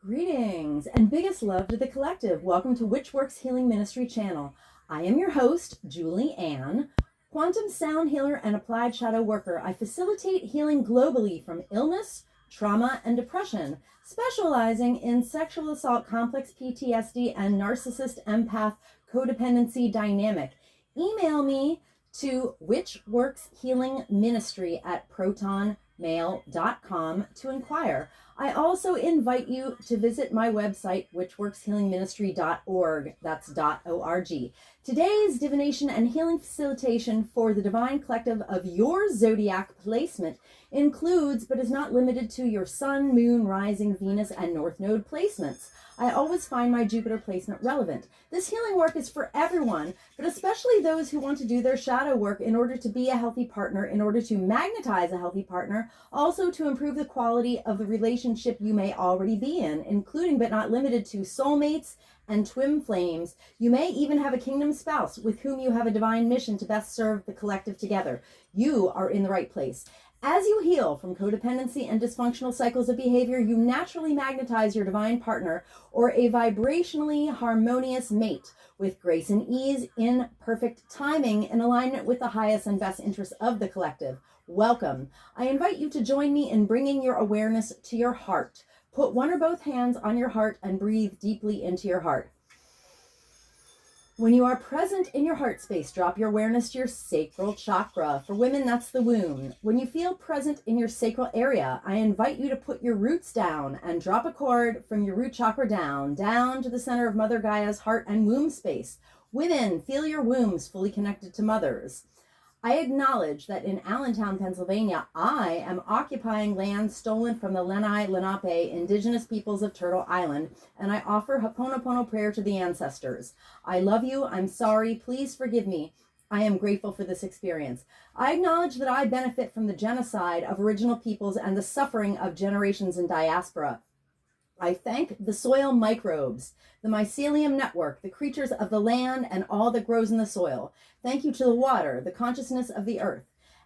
Greetings and biggest love to the collective. Welcome to Which Works Healing Ministry channel. I am your host, Julie Ann, quantum sound healer and applied shadow worker. I facilitate healing globally from illness, trauma, and depression, specializing in sexual assault, complex PTSD, and narcissist empath codependency dynamic. Email me to whichworkshealingministry@protonmail.com to inquire. I also invite you to visit my website, whichworkshealingministry.org. That's .org. Today's divination and healing facilitation for the divine collective of your zodiac placement includes, but is not limited to, your sun, moon, rising, Venus, and north node placements. I always find my Jupiter placement relevant. This healing work is for everyone, but especially those who want to do their shadow work in order to be a healthy partner, in order to magnetize a healthy partner, also to improve the quality of the relationship you may already be in, including but not limited to soulmates and twin flames. You may even have a kingdom spouse with whom you have a divine mission to best serve the collective together. You are in the right place. As you heal from codependency and dysfunctional cycles of behavior, you naturally magnetize your divine partner or a vibrationally harmonious mate with grace and ease, in perfect timing, in alignment with the highest and best interests of the collective. Welcome. I invite you to join me in bringing your awareness to your heart. Put one or both hands on your heart and breathe deeply into your heart. When you are present in your heart space, drop your awareness to your sacral chakra. For women, that's the womb. When you feel present in your sacral area, I invite you to put your roots down and drop a cord from your root chakra down to the center of Mother Gaia's heart and womb space. Women, feel your wombs fully connected to mothers. I acknowledge that in Allentown, Pennsylvania, I am occupying land stolen from the Lenni Lenape indigenous peoples of Turtle Island, and I offer Ho'oponopono prayer to the ancestors. I love you. I'm sorry. Please forgive me. I am grateful for this experience. I acknowledge that I benefit from the genocide of original peoples and the suffering of generations in diaspora. I thank the soil microbes, the mycelium network, the creatures of the land, and all that grows in the soil. Thank you to the water, the consciousness of the earth,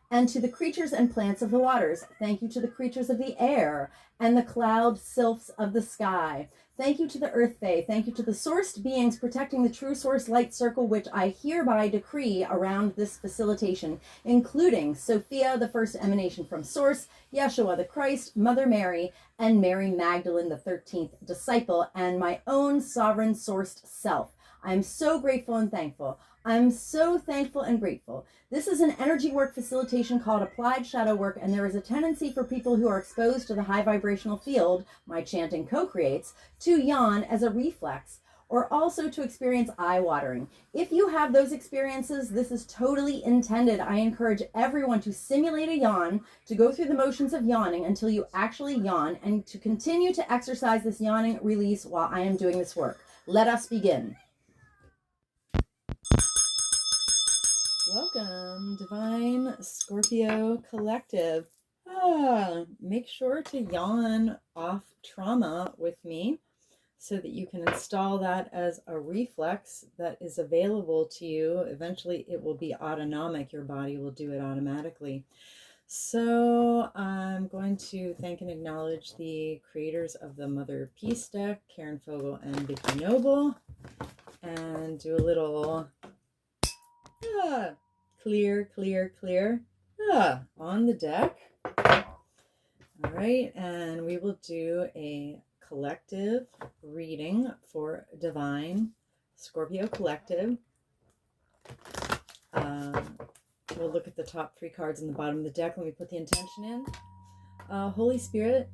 and to the creatures and plants of the waters. Thank you to the creatures of the air and the cloud sylphs of the sky. Thank you to the earth fae. Thank you to the sourced beings protecting the true source light circle, which I hereby decree around this facilitation, including Sophia, the first emanation from source, Yeshua the Christ, Mother Mary, and Mary Magdalene, the 13th disciple, and my own sovereign sourced self. I'm so grateful and thankful. I'm so thankful and grateful. This is an energy work facilitation called applied shadow work, and there is a tendency for people who are exposed to the high vibrational field my chanting co-creates to yawn as a reflex, or also to experience eye watering. If you have those experiences, this is totally intended. I encourage everyone to simulate a yawn, to go through the motions of yawning until you actually yawn, and to continue to exercise this yawning release while I am doing this work. Let us begin. Welcome, Divine Scorpio Collective. Make sure to yawn off trauma with me so that you can install that as a reflex that is available to you. Eventually it will be autonomic. Your body will do it automatically. So I'm going to thank and acknowledge the creators of the Mother Peace deck, Karen Fogel and Vicky Noble, and do a little clear on the deck. All right, and we will do a collective reading for Divine Scorpio Collective. We'll look at the top 3 cards in the bottom of the deck. Let me put the intention in. Holy Spirit,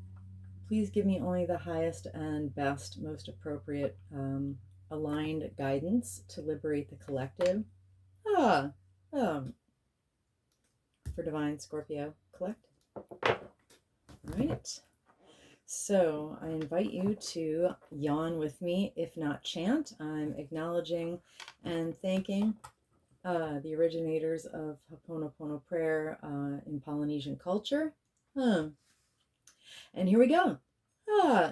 please give me only the highest and best, most appropriate aligned guidance to liberate the collective. For Divine Scorpio Collective. All right. So I invite you to yawn with me, if not chant. I'm acknowledging and thanking the originators of Ho'oponopono prayer in Polynesian culture. And here we go.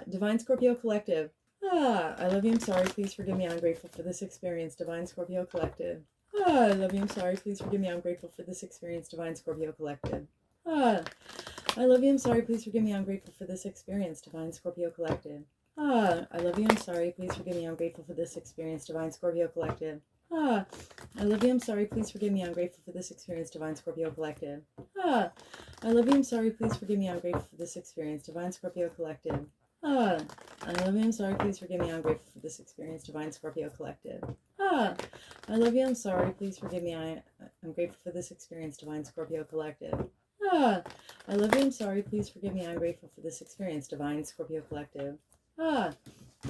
Divine Scorpio Collective. I love you. I'm sorry. Please forgive me. I'm grateful for this experience. Divine Scorpio Collective. I love you. I'm sorry. Please forgive me. I'm grateful for this experience. Divine Scorpio Collective. I love you. I'm sorry. Please forgive me. I'm grateful for this experience. Divine Scorpio Collective. I love you, I'm sorry, please forgive me, I'm grateful for this experience, Divine Scorpio Collective. I love you, I'm sorry, please forgive me, I'm grateful for this experience, Divine Scorpio Collective. I love you, I'm sorry, please forgive me, I'm grateful for this experience, Divine Scorpio Collective. I love you, I'm sorry, please forgive me, I'm grateful for this experience, Divine Scorpio Collective. I love you, I'm sorry, please forgive me, I'm grateful for this experience, Divine Scorpio Collective. I love you, I'm sorry, please forgive me, I'm grateful for this experience, Divine Scorpio Collective.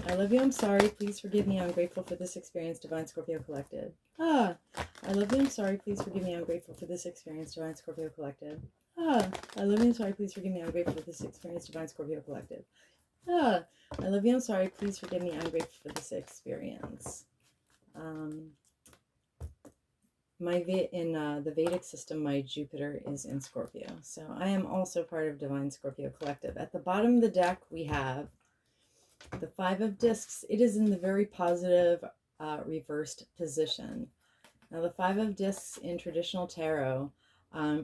I love you, I'm sorry, please forgive me, I'm grateful for this experience, Divine Scorpio Collective. I love you, I'm sorry, please forgive me, I'm grateful for this experience, Divine Scorpio Collective. I love you, I'm sorry, please forgive me, I'm grateful for this experience, Divine Scorpio Collective. I love you, I'm sorry, please forgive me, I'm grateful for this experience. In the Vedic system, my Jupiter is in Scorpio, so I am also part of Divine Scorpio Collective. At the bottom of the deck, we have the Five of Discs. It is in the very positive reversed position. Now, the Five of Discs in traditional tarot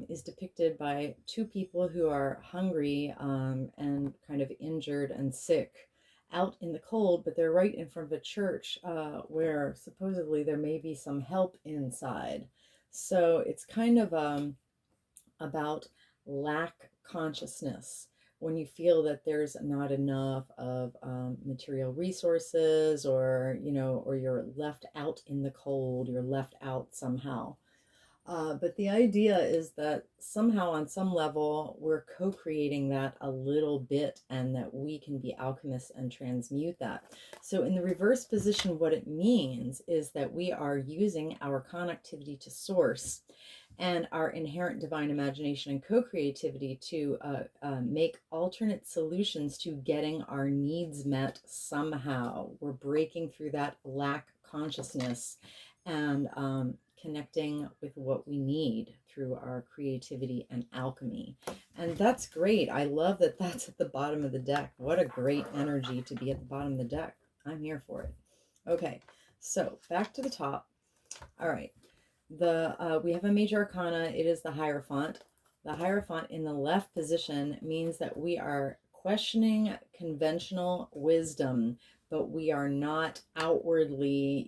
is depicted by two people who are hungry and kind of injured and sick out in the cold, but they're right in front of a church where supposedly there may be some help inside. So it's kind of about lack consciousness. When you feel that there's not enough of material resources, or or you're left out in the cold, you're left out somehow. But the idea is that somehow on some level we're co-creating that a little bit, and that we can be alchemists and transmute that. So in the reverse position, what it means is that we are using our connectivity to source and our inherent divine imagination and co-creativity to make alternate solutions to getting our needs met somehow. We're breaking through that lack consciousness and connecting with what we need through our creativity and alchemy. And that's great. I love that that's at the bottom of the deck. What a great energy to be at the bottom of the deck. I'm here for it. Okay, so back to the top. All right. We have a major arcana. It is the Hierophant. The Hierophant in the left position means that we are questioning conventional wisdom, but we are not outwardly,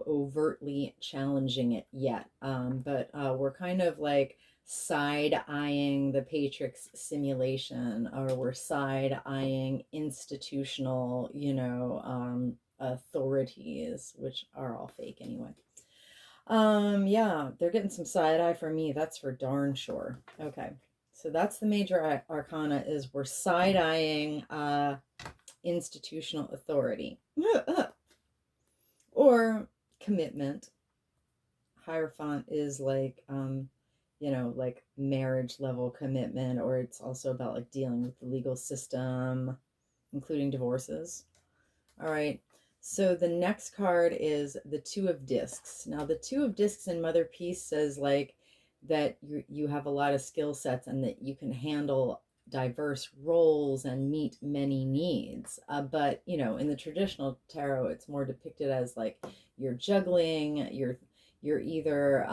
overtly challenging it yet. But we're kind of like side-eyeing the Patrix simulation, or we're side-eyeing institutional, authorities, which are all fake anyway. Yeah, they're getting some side eye from me, that's for darn sure. Okay, so that's the major arcana, is we're side eyeing institutional authority or commitment. Hierophant is like like marriage level commitment, or it's also about like dealing with the legal system, including divorces. All right. So the next card is the Two of Discs. Now, the Two of Discs in Mother Peace says like that you have a lot of skill sets, and that you can handle diverse roles and meet many needs. But in the traditional tarot, it's more depicted as like you're juggling. You're either,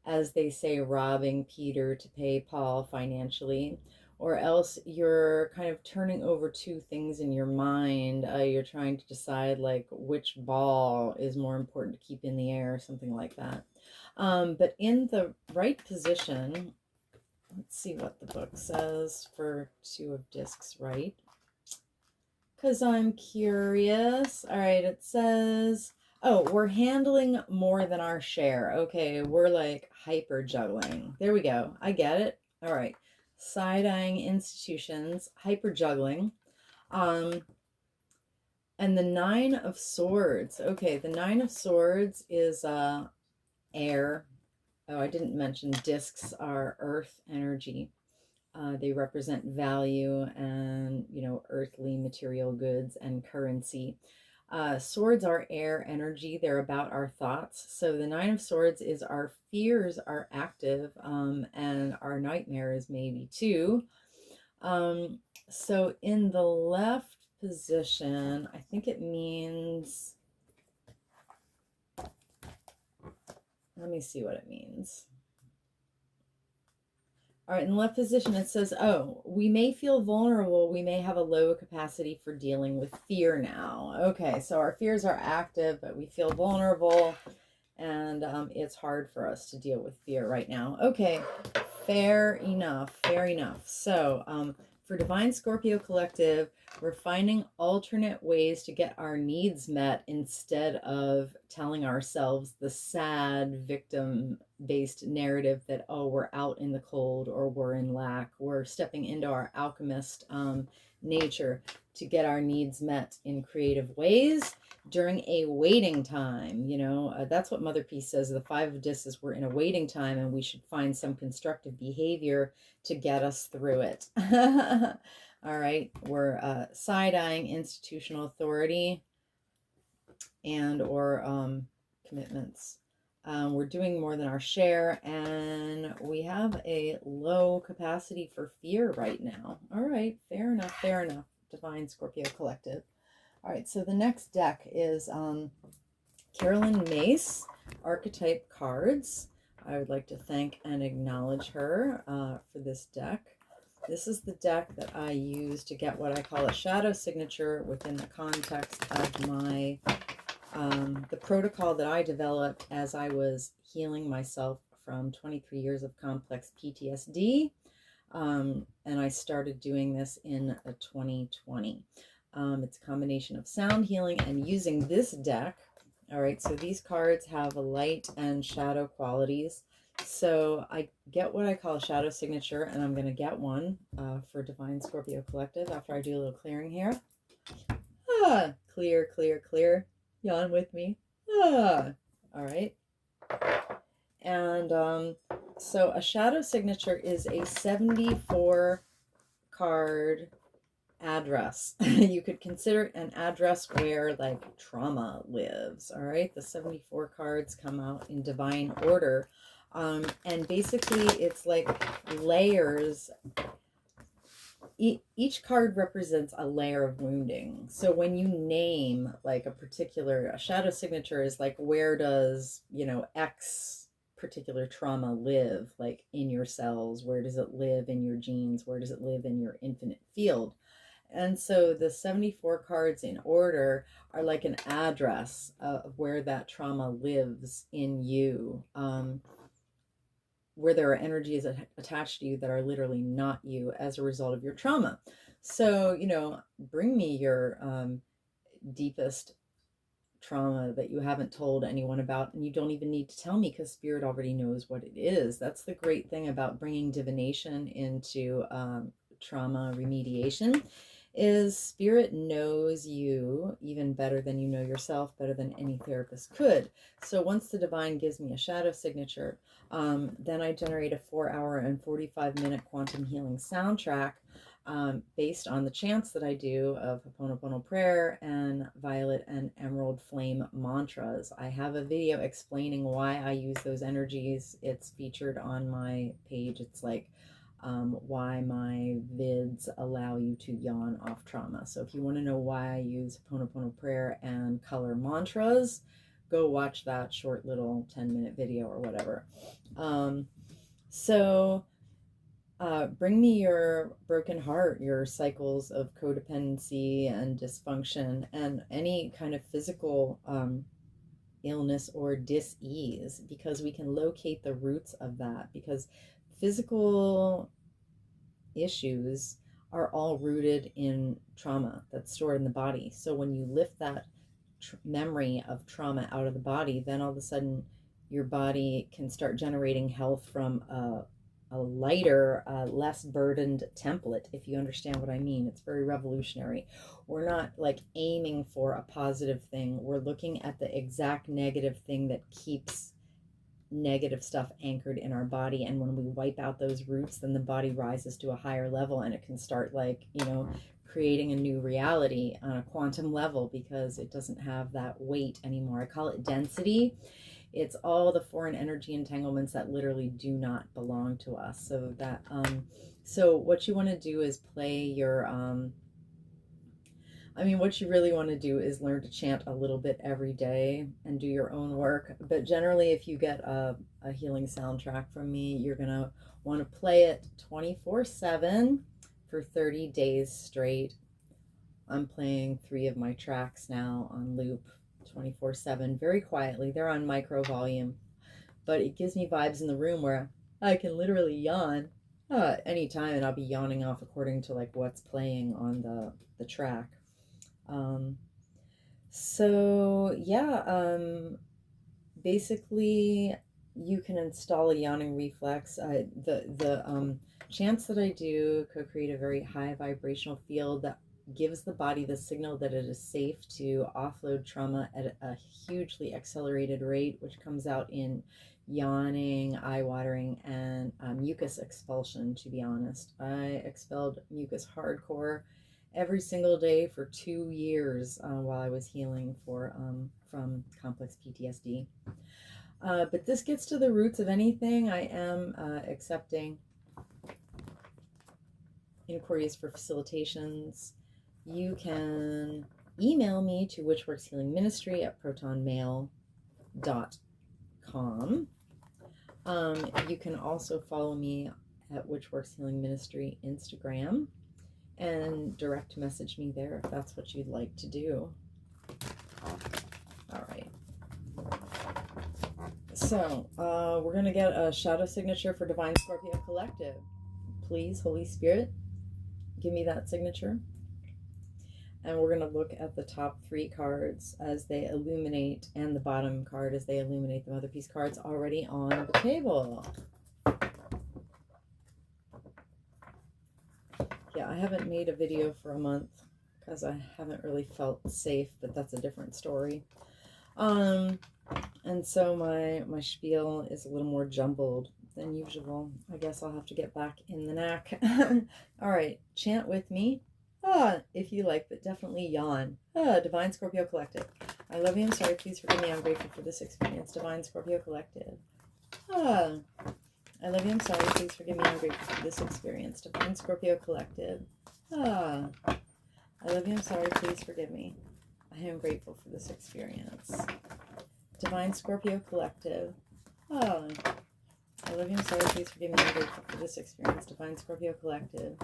as they say, robbing Peter to pay Paul financially, or else you're kind of turning over two things in your mind. You're trying to decide like which ball is more important to keep in the air, something like that. But in the right position, let's see what the book says for Two of Discs, right? Because I'm curious. All right, it says, oh, we're handling more than our share. Okay, we're like hyper juggling. There we go. I get it. All right. Side-eyeing institutions, hyper juggling. And the Nine of Swords. Okay, the Nine of Swords is air. Oh, I didn't mention discs are earth energy. They represent value and, earthly material goods and currency. Swords are air energy. They're about our thoughts. So the Nine of Swords is our fears are active, and our nightmares maybe too. So in the left position, I think it means, let me see what it means. All right, in the left position, it says, oh, we may feel vulnerable. We may have a low capacity for dealing with fear now. Okay, so our fears are active, but we feel vulnerable, and it's hard for us to deal with fear right now. Okay, fair enough, fair enough. So for Divine Scorpio Collective, we're finding alternate ways to get our needs met instead of telling ourselves the sad victim-based narrative that, oh, we're out in the cold or we're in lack. We're stepping into our alchemist nature to get our needs met in creative ways during a waiting time. That's what Mother Peace says. The Five of Discs, we're in a waiting time and we should find some constructive behavior to get us through it. All right, we're side-eyeing institutional authority and or commitments. We're doing more than our share, and we have a low capacity for fear right now. All right, fair enough, fair enough. Divine Scorpio Collective. All right, so the next deck is Carolyn Mace, archetype cards. I would like to thank and acknowledge her for this deck. This is the deck that I use to get what I call a shadow signature within the context of my the protocol that I developed as I was healing myself from 23 years of complex PTSD. And I started doing this in 2020. It's a combination of sound healing and using this deck. All right, so these cards have a light and shadow qualities. So I get what I call a shadow signature, and I'm going to get one for Divine Scorpio Collective after I do a little clearing here. Clear, clear, clear. Yawn with me. All right. And so a shadow signature is a 74 card address. You could consider it an address where like trauma lives. All right, the 74 cards come out in divine order, and basically it's like layers. Each card represents a layer of wounding. So when you name like a shadow signature is like, where does X particular trauma live, like in your cells? Where does it live in your genes? Where does it live in your infinite field? And so the 74 cards in order are like an address of where that trauma lives in you, where there are energies attached to you that are literally not you as a result of your trauma. So, bring me your deepest trauma that you haven't told anyone about, and you don't even need to tell me because Spirit already knows what it is. That's the great thing about bringing divination into trauma remediation, is Spirit knows you even better than you know yourself, better than any therapist could. So once the divine gives me a shadow signature, then I generate a 4-hour and 45-minute quantum healing soundtrack based on the chants that I do of Ho'oponopono prayer and violet and emerald flame mantras. I have a video explaining why I use those energies. It's featured on my page. It's like why my vids allow you to yawn off trauma. So if you want to know why I use Ho'oponopono prayer and color mantras, go watch that short little 10-minute video or whatever. Bring me your broken heart, your cycles of codependency and dysfunction, and any kind of physical illness or dis-ease, because we can locate the roots of that, because physical issues are all rooted in trauma that's stored in the body. So when you lift that memory of trauma out of the body, then all of a sudden your body can start generating health from a lighter, less burdened template, if you understand what I mean. It's very revolutionary. We're not like aiming for a positive thing. We're looking at the exact negative thing that keeps negative stuff anchored in our body, and when we wipe out those roots, then the body rises to a higher level, and it can start like creating a new reality on a quantum level, because it doesn't have that weight anymore. I call it density. It's all the foreign energy entanglements that literally do not belong to us. So that so what you want to do is play your what you really want to do is learn to chant a little bit every day and do your own work. But generally, if you get a healing soundtrack from me, you're going to Want to play it 24/7 for 30 days straight. I'm playing 3 of my tracks now on loop 24/7, very quietly. They're on micro volume, but it gives me vibes in the room where I can literally yawn anytime, and I'll be yawning off according to like what's playing on the track. So yeah, basically you can install a yawning reflex. The chants that I do co-create a very high vibrational field that gives the body the signal that it is safe to offload trauma at a hugely accelerated rate, which comes out in yawning, eye watering, and mucus expulsion. To be honest, I expelled mucus hardcore every single day for 2 years while I was healing from complex PTSD. But this gets to the roots of anything. I am accepting inquiries for facilitations. You can email me to witchworkshealingministry@protonmail.com. You can also follow me at Witchworks Healing Ministry Instagram and direct message me there if that's what you'd like to do. All right. So we're going to get a shadow signature for Divine Scorpio Collective. Please, Holy Spirit, give me that signature. And we're going to look at the top 3 cards as they illuminate, and the bottom card as they illuminate the Mother Peace cards already on the table. Yeah, I haven't made a video for a month because I haven't really felt safe, but that's a different story. And so my spiel is a little more jumbled than usual. I guess I'll have to get back in the knack. All right, chant with me. If you like, but definitely yawn. Divine Scorpio Collective. I love you, I'm sorry, please forgive me, I'm grateful for this experience. Divine Scorpio Collective. I love you, I'm sorry, please forgive me, I'm grateful for this experience. Divine Scorpio Collective. I love you, I'm sorry, please forgive me. I am grateful for this experience. Divine Scorpio Collective. I love you, I'm sorry, please forgive me, I'm grateful for this experience. Divine Scorpio Collective.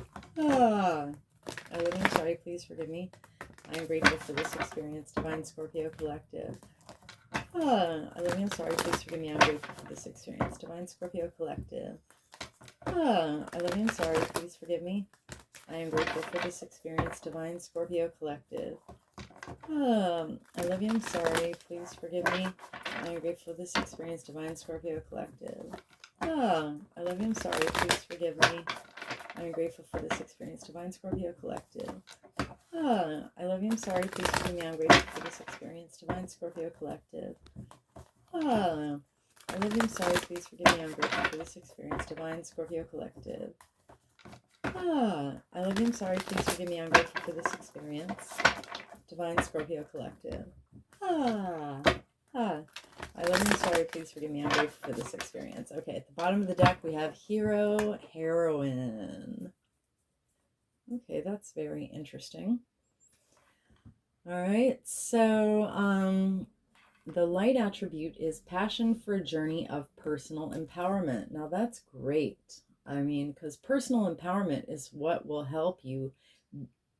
I love you, I'm sorry, please forgive me. I am grateful for this experience. Divine Scorpio Collective. I love you, I'm sorry, please forgive me. I'm grateful for this experience. Divine Scorpio Collective. I love you, I'm sorry, please forgive me. I am grateful for this experience. Divine Scorpio Collective. I love you, I'm sorry, please forgive me. I am grateful for this experience. Divine Scorpio Collective. I love you, I'm sorry, please forgive me. I am grateful for this experience. Divine Scorpio Collective. I love you, I'm sorry, please forgive me. I'm grateful for this experience. Divine Scorpio Collective. I love you, I'm sorry, please forgive me. I'm grateful for this experience. Divine Scorpio Collective. I love you, I'm sorry, please forgive me. I'm grateful for this experience. Divine Scorpio Collective. I love you, I'm sorry, please forgive me. I'm grateful for this experience. Okay, at the bottom of the deck we have Hero, Heroine. Okay, that's very interesting. All right, so the light attribute is passion for a journey of personal empowerment. Now that's great. I mean, because personal empowerment is what will help you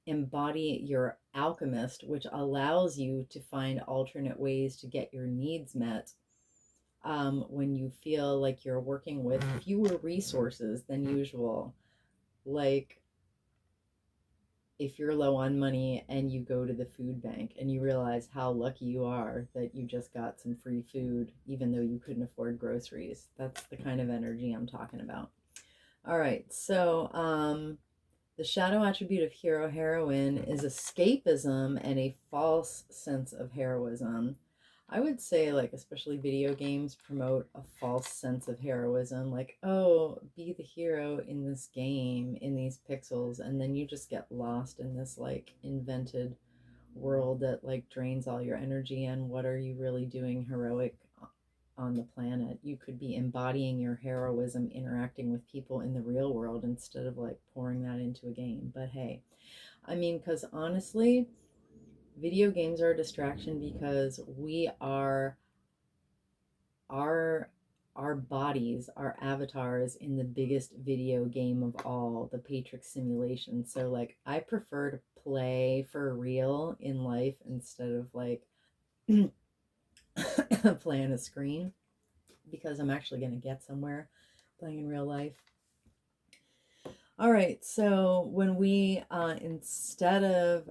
embody your alchemist, which allows you to find alternate ways to get your needs met when you feel like you're working with fewer resources than usual. Like if you're low on money and you go to the food bank and you realize how lucky you are that you just got some free food, even though you couldn't afford groceries. That's the kind of energy I'm talking about. All right, so the shadow attribute of hero, heroine is escapism and a false sense of heroism. I would say, like, especially video games promote a false sense of heroism. Like, oh, be the hero in this game, in these pixels, and then you just get lost in this, like, invented world that, like, drains all your energy. And what are you really doing heroic on the planet? You could be embodying your heroism, interacting with people in the real world instead of, like, pouring that into a game. But hey, I mean, because honestly, video games are a distraction because we are our our bodies are avatars in the biggest video game of all, the Matrix simulation. So like I prefer to play for real in life instead of like playing a screen, because I'm actually going to get somewhere playing in real life. All right, so when we instead of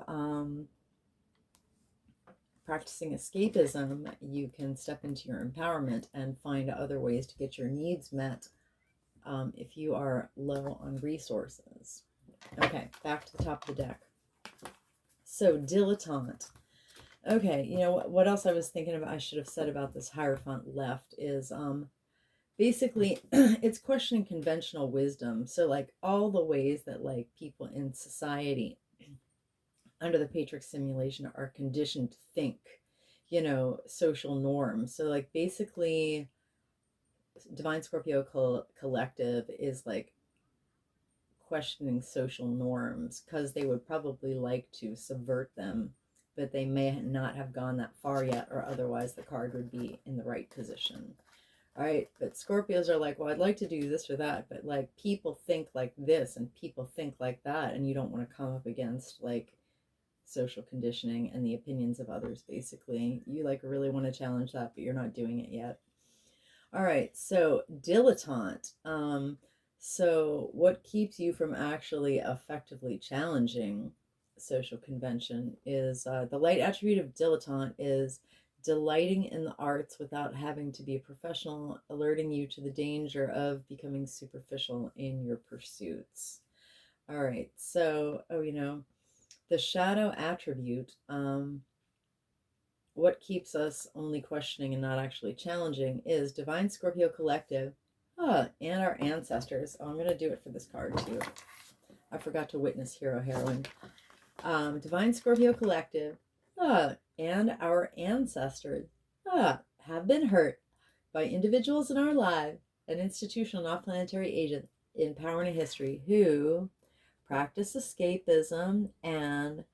practicing escapism, you can step into your empowerment and find other ways to get your needs met if you are low on resources. Okay, back to the top of the deck. So, dilettante. Okay, you know what else I was thinking about, I should have said about this Hierophant left is basically it's questioning conventional wisdom. So like all the ways that like people in society under the Matrix simulation are conditioned to think, you know, social norms. So like basically Divine Scorpio Collective is like questioning social norms because they would probably like to subvert them, but they may not have gone that far yet, or otherwise the card would be in the right position. All right, but Scorpios are like, well, I'd like to do this or that, but like people think like this and people think like that, and you don't want to come up against like social conditioning and the opinions of others. Basically, you like really want to challenge that, but you're not doing it yet. All right, so dilettante. So what keeps you from actually effectively challenging social convention is the light attribute of dilettante is delighting in the arts without having to be a professional, alerting you to the danger of becoming superficial in your pursuits. All right, so, you know, the shadow attribute, what keeps us only questioning and not actually challenging is Divine Scorpio Collective, and our ancestors. Oh, I'm going to do it for this card too. I forgot to witness Hero Heroine. Divine Scorpio Collective, and our ancestors have been hurt by individuals in our lives and institutional not planetary agents in power and history who practiced escapism and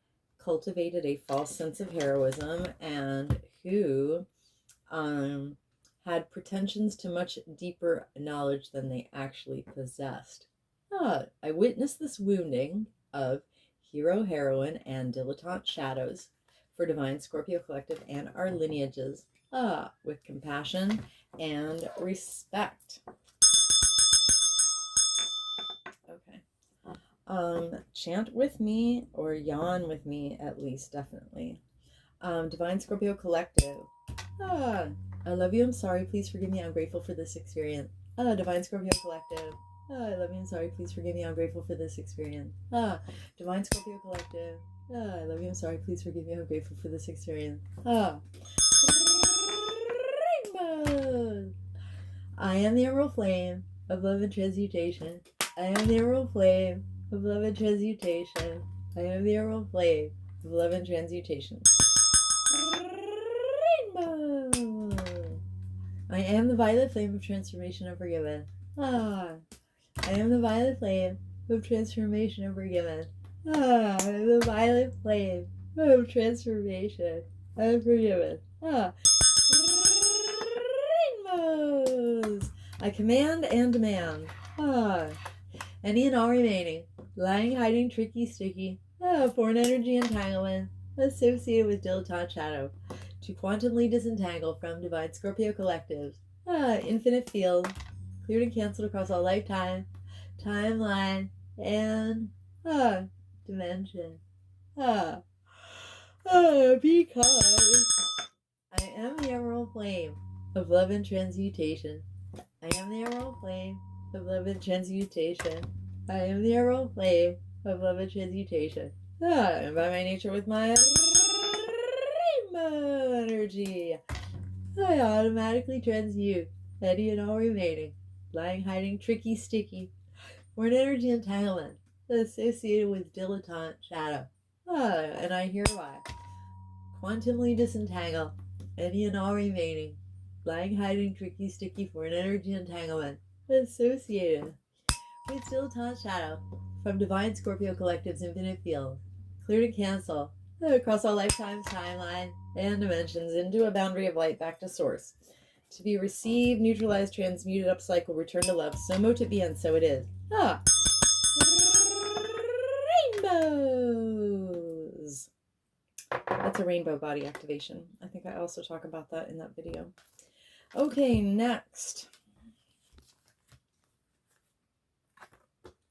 cultivated a false sense of heroism, and who had pretensions to much deeper knowledge than they actually possessed. I witnessed this wounding of hero, heroine, and dilettante shadows for Divine Scorpio Collective and our lineages with compassion and respect. Okay. Chant with me, or yawn with me at least, definitely. Divine Scorpio Collective. I love you, I'm sorry, please forgive me, I'm grateful for this experience. Divine Scorpio Collective. I love you, I'm sorry, please forgive me, I'm grateful for this experience. Divine Scorpio Collective. I love you, I'm sorry, please forgive me, I'm grateful for this experience. Rainbows. I am the emerald flame of love and transmutation. I am the emerald flame of love and transmutation. I am the emerald flame of love and transmutation. Rainbow. I am the violet flame of transformation and forgiven. I am the violet flame of transformation and forgiven. I am the violet flame of transformation and forgiven. Rainbows. I command and demand. Any and all remaining, lying, hiding, tricky, sticky, foreign energy entanglement associated with dilettante shadow to quantumly disentangle from Divine Scorpio Collectives, infinite field, cleared and canceled across all lifetime, timeline, and dimension. Because I am the emerald flame of love and transmutation. I am the emerald flame of love and transmutation. I am the emerald flame of love and transmutation. And by my nature with my rainbow energy, I automatically transmute any and all remaining, lying, hiding, tricky, sticky, or an energy entanglement associated with dilettante shadow. And I hereby quantumly disentangle any and all remaining, lying, hiding, tricky, sticky, for an energy entanglement associated with dilettante shadow from Divine Scorpio Collective's infinite field, clear to cancel across all lifetimes, timeline, and dimensions into a boundary of light back to source. to be received, neutralized, transmuted, upcycled, returned to love. So mote it be, and so it is. Ah, rainbows. That's a rainbow body activation. I think I also talk about that in that video. Okay, next.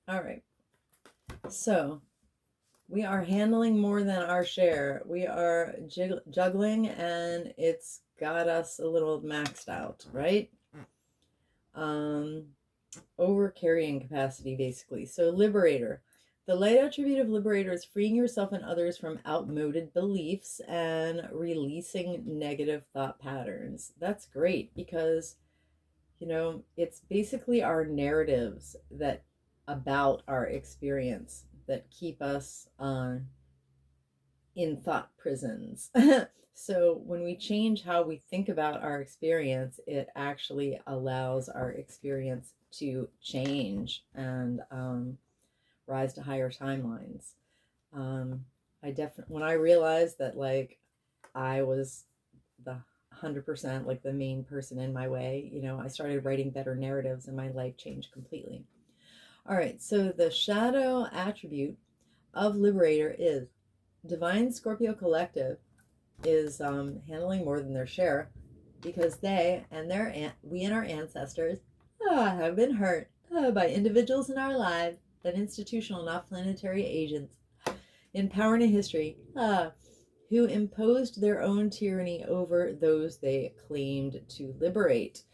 All right. So we are handling more than our share. We are juggling, and it's got us a little maxed out, right? Over carrying capacity, basically. So liberator. The light attribute of liberator is freeing yourself and others from outmoded beliefs and releasing negative thought patterns. That's great because, you know, it's basically our narratives that about our experience that keep us in thought prisons. So when we change how we think about our experience, it actually allows our experience to change and rise to higher timelines. When I realized that, like, I was the 100%, like, the main person in my way, you know, I started writing better narratives and my life changed completely. All right, so the shadow attribute of liberator is Divine Scorpio Collective is handling more than their share because they and we and our ancestors have been hurt by individuals in our lives and institutional, not planetary agents in power and in history who imposed their own tyranny over those they claimed to liberate.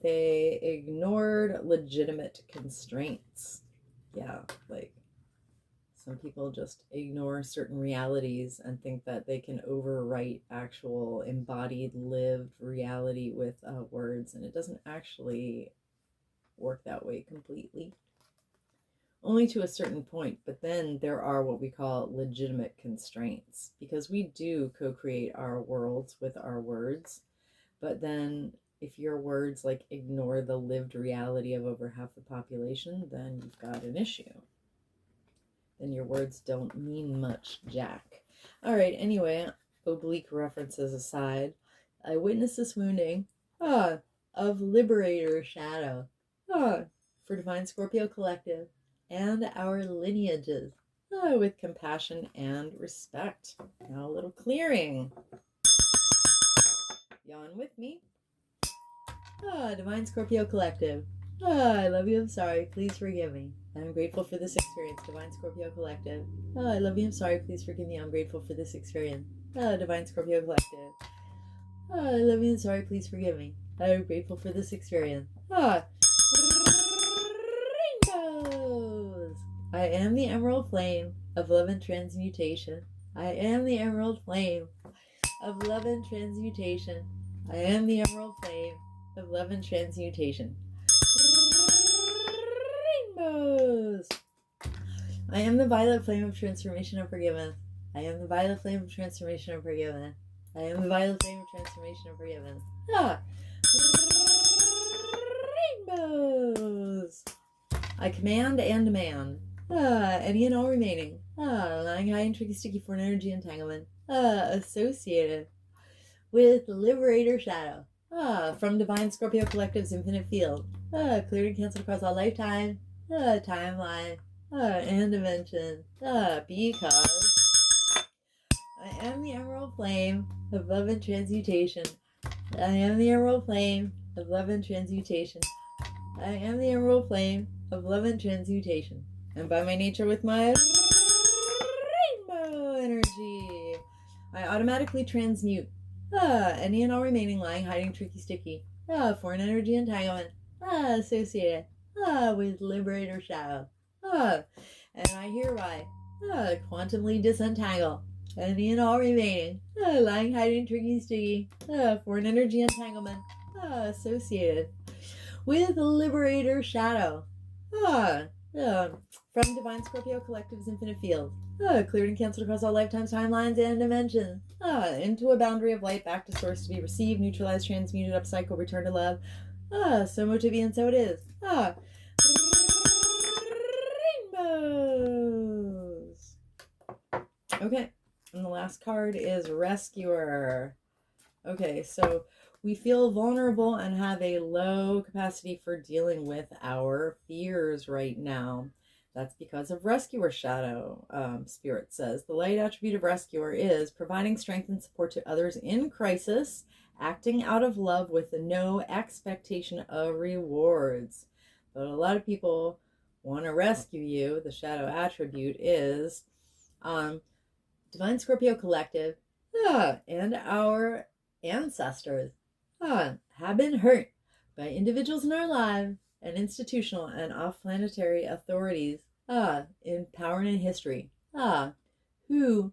They ignored legitimate constraints. Yeah, like some people just ignore certain realities and think that they can overwrite actual embodied, lived reality with words, and it doesn't actually work that way completely. Only to a certain point, but then there are what we call legitimate constraints, because we do co-create our worlds with our words, but then if your words like ignore the lived reality of over half the population, then you've got an issue. Then your words don't mean much, Jack. All right, anyway, oblique references aside, I witnessed this wounding of Liberator Shadow for Divine Scorpio Collective and our lineages with compassion and respect. Now a little clearing. Yawn with me. Divine Scorpio Collective. I love you, I'm sorry, please forgive me. I'm grateful for this experience, Divine Scorpio Collective. I love you, I'm sorry, please forgive me. I'm grateful for this experience. Divine Scorpio Collective. I love you, I'm sorry, please forgive me. I'm grateful for this experience. Rainbows! I am the emerald flame of love and transmutation. I am the emerald flame of love and transmutation. I am the emerald flame of love and transmutation. Rainbows! I am the violet flame of transformation and forgiveness. I am the violet flame of transformation and forgiveness. I am the violet flame of transformation and forgiveness. Rainbows! I command and demand any and all remaining lying high and tricky sticky foreign energy entanglement associated with Liberator Shadow from Divine Scorpio Collective's infinite field, cleared and canceled across all lifetime, timeline, and dimension, because I am the emerald flame of love and transmutation. I am the emerald flame of love and transmutation. I am the emerald flame of love and transmutation. And by my nature with my rainbow energy, I automatically transmute any and all remaining lying, hiding, tricky, sticky, foreign energy entanglement associated with Liberator Shadow. And I hereby quantumly disentangle any and all remaining lying, hiding, tricky, sticky, foreign energy entanglement associated with Liberator Shadow. From Divine Scorpio Collective's infinite field. Cleared and canceled across all lifetimes, timelines, and dimensions. Into a boundary of light, back to source to be received, neutralized, transmuted, upcycled, returned to love. So much to be, and so it is. Rainbows. Okay, and the last card is Rescuer. Okay, so We feel vulnerable and have a low capacity for dealing with our fears right now. That's because of rescuer shadow. Spirit says the light attribute of rescuer is providing strength and support to others in crisis, acting out of love with no expectation of rewards. But a lot of people want to rescue you. The shadow attribute is Divine Scorpio Collective and our ancestors have been hurt by individuals in our lives and institutional and off-planetary authorities in power and in history who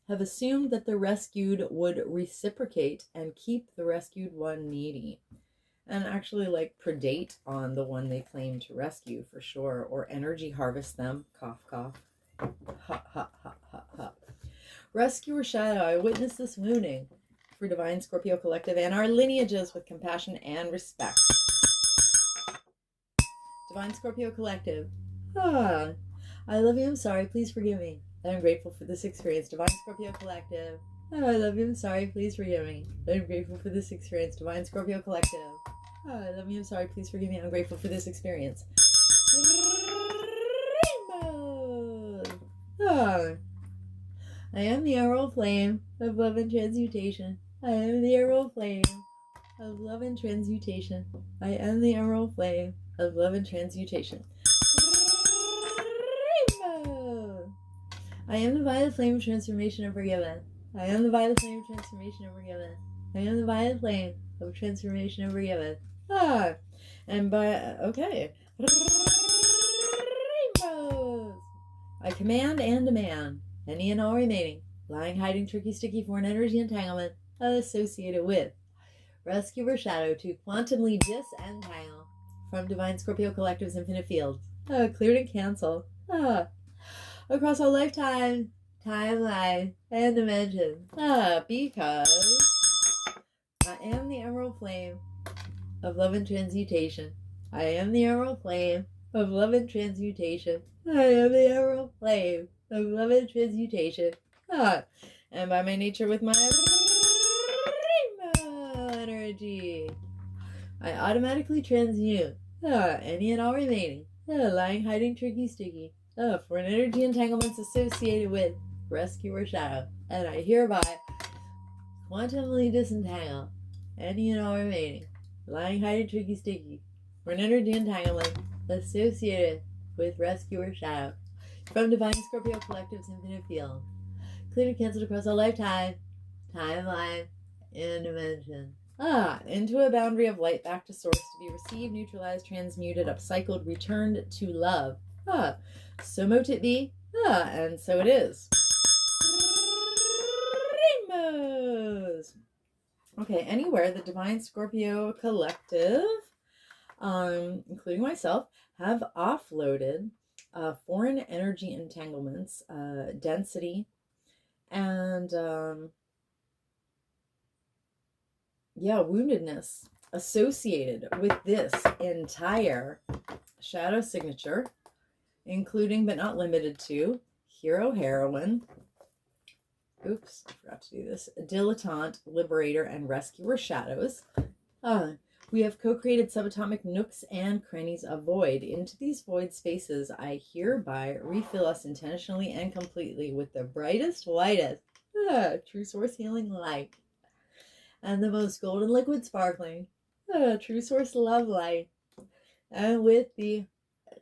have assumed that the rescued would reciprocate and keep the rescued one needy, and actually like predate on the one they claim to rescue for sure, or energy harvest them. Cough, cough. Ha, ha, ha, ha, ha. Rescuer shadow, I witness this wounding for Divine Scorpio Collective and our lineages with compassion and respect. Divine Scorpio Collective. I love you, I'm sorry, please forgive me. I'm grateful for this experience. Divine Scorpio Collective. I love you, I'm sorry, please forgive me. I'm grateful for this experience. Divine Scorpio Collective. I love you, I'm sorry, please forgive me. I'm grateful for this experience. Rainbows. I am the emerald flame of love and transmutation. I am the emerald flame of love and transmutation. I am the emerald flame of love and transmutation. Rainbow. I am the violet flame of transformation and forgiven. I am the violet flame of transformation and forgiven. I am the violet flame of transformation and forgiven. And okay. Rainbows. I command and demand any and all remaining lying, hiding, tricky, sticky foreign energy entanglement associated with rescuer shadow to quantumly disentangle from Divine Scorpio Collective's infinite field, cleared and canceled across all lifetime, timeline, and dimension, because I am the emerald flame of love and transmutation. I am the emerald flame of love and transmutation. I am the emerald flame of love and transmutation. And by my nature with my rainbow energy, I automatically transmute any and all remaining lying, hiding, tricky, sticky foreign energy entanglements associated with rescuer shadow. And I hereby quantumly disentangle any and all remaining lying, hiding, tricky, sticky foreign energy entanglement associated with rescuer shadow from Divine Scorpio Collective's infinite field, cleared and canceled across all lifetime, timeline, and dimension. Into a boundary of light back to source to be received, neutralized, transmuted, upcycled, returned to love. So mote it be, and so it is. Rainbows. Okay, anywhere the Divine Scorpio Collective, including myself, have offloaded foreign energy entanglements, density, and woundedness associated with this entire shadow signature, including but not limited to hero, heroine, oops, I forgot to do this, dilettante, liberator, and rescuer shadows. We have co-created subatomic nooks and crannies of void. Into these void spaces, I hereby refill us intentionally and completely with the brightest, whitest, true source healing light, and the most golden liquid sparkling, true source love light, and with the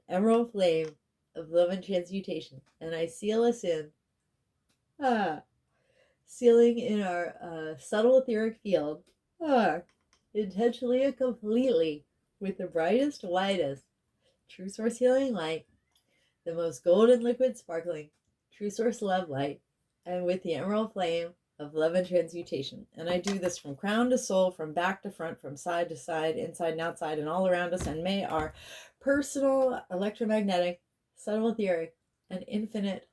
emerald flame of love and transmutation. And I seal us in, sealing in our subtle etheric field, intentionally and completely with the brightest, whitest, true source healing light, the most golden liquid sparkling, true source love light, and with the emerald flame of love and transmutation. And I do this from crown to soul, from back to front, from side to side, inside and outside, and all around us. And may our personal electromagnetic, subtle etheric, and infinite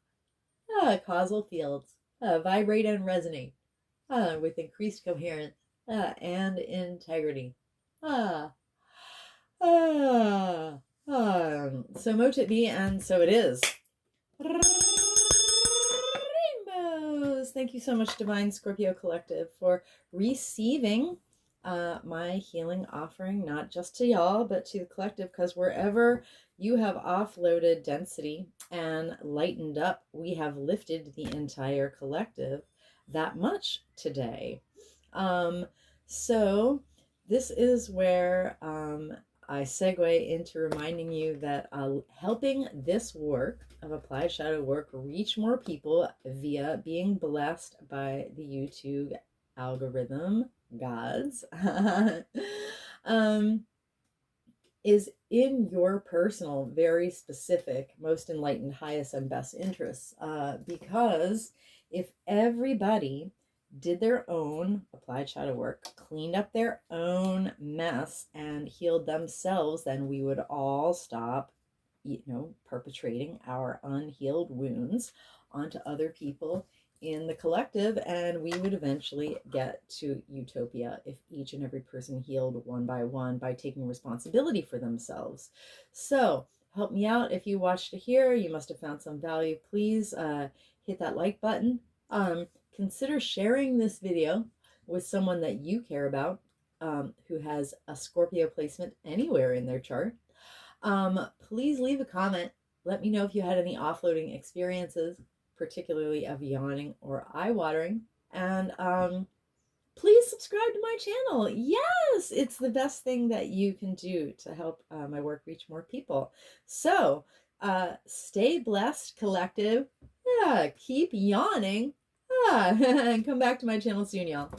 causal fields vibrate and resonate with increased coherence and integrity. So mote it be, and so it is. Rainbows. Thank you so much, Divine Scorpio Collective, for receiving my healing offering, not just to y'all, but to the collective, because wherever you have offloaded density and lightened up, we have lifted the entire collective that much today. So this is where I segue into reminding you that helping this work of applied shadow work reach more people via being blessed by the YouTube algorithm gods is in your personal, very specific, most enlightened, highest, and best interests. Because if everybody did their own applied shadow work, cleaned up their own mess, and healed themselves, then we would all stop, perpetrating our unhealed wounds onto other people in the collective, and we would eventually get to utopia if each and every person healed one by one by taking responsibility for themselves. So help me out. If you watched to here, you must have found some value. Please hit that like button. Consider sharing this video with someone that you care about, who has a Scorpio placement anywhere in their chart. Please leave a comment. Let me know if you had any offloading experiences, particularly of yawning or eye watering. And please subscribe to my channel. Yes, it's the best thing that you can do to help my work reach more people. So stay blessed, collective. Keep yawning. And come back to my channel soon, y'all.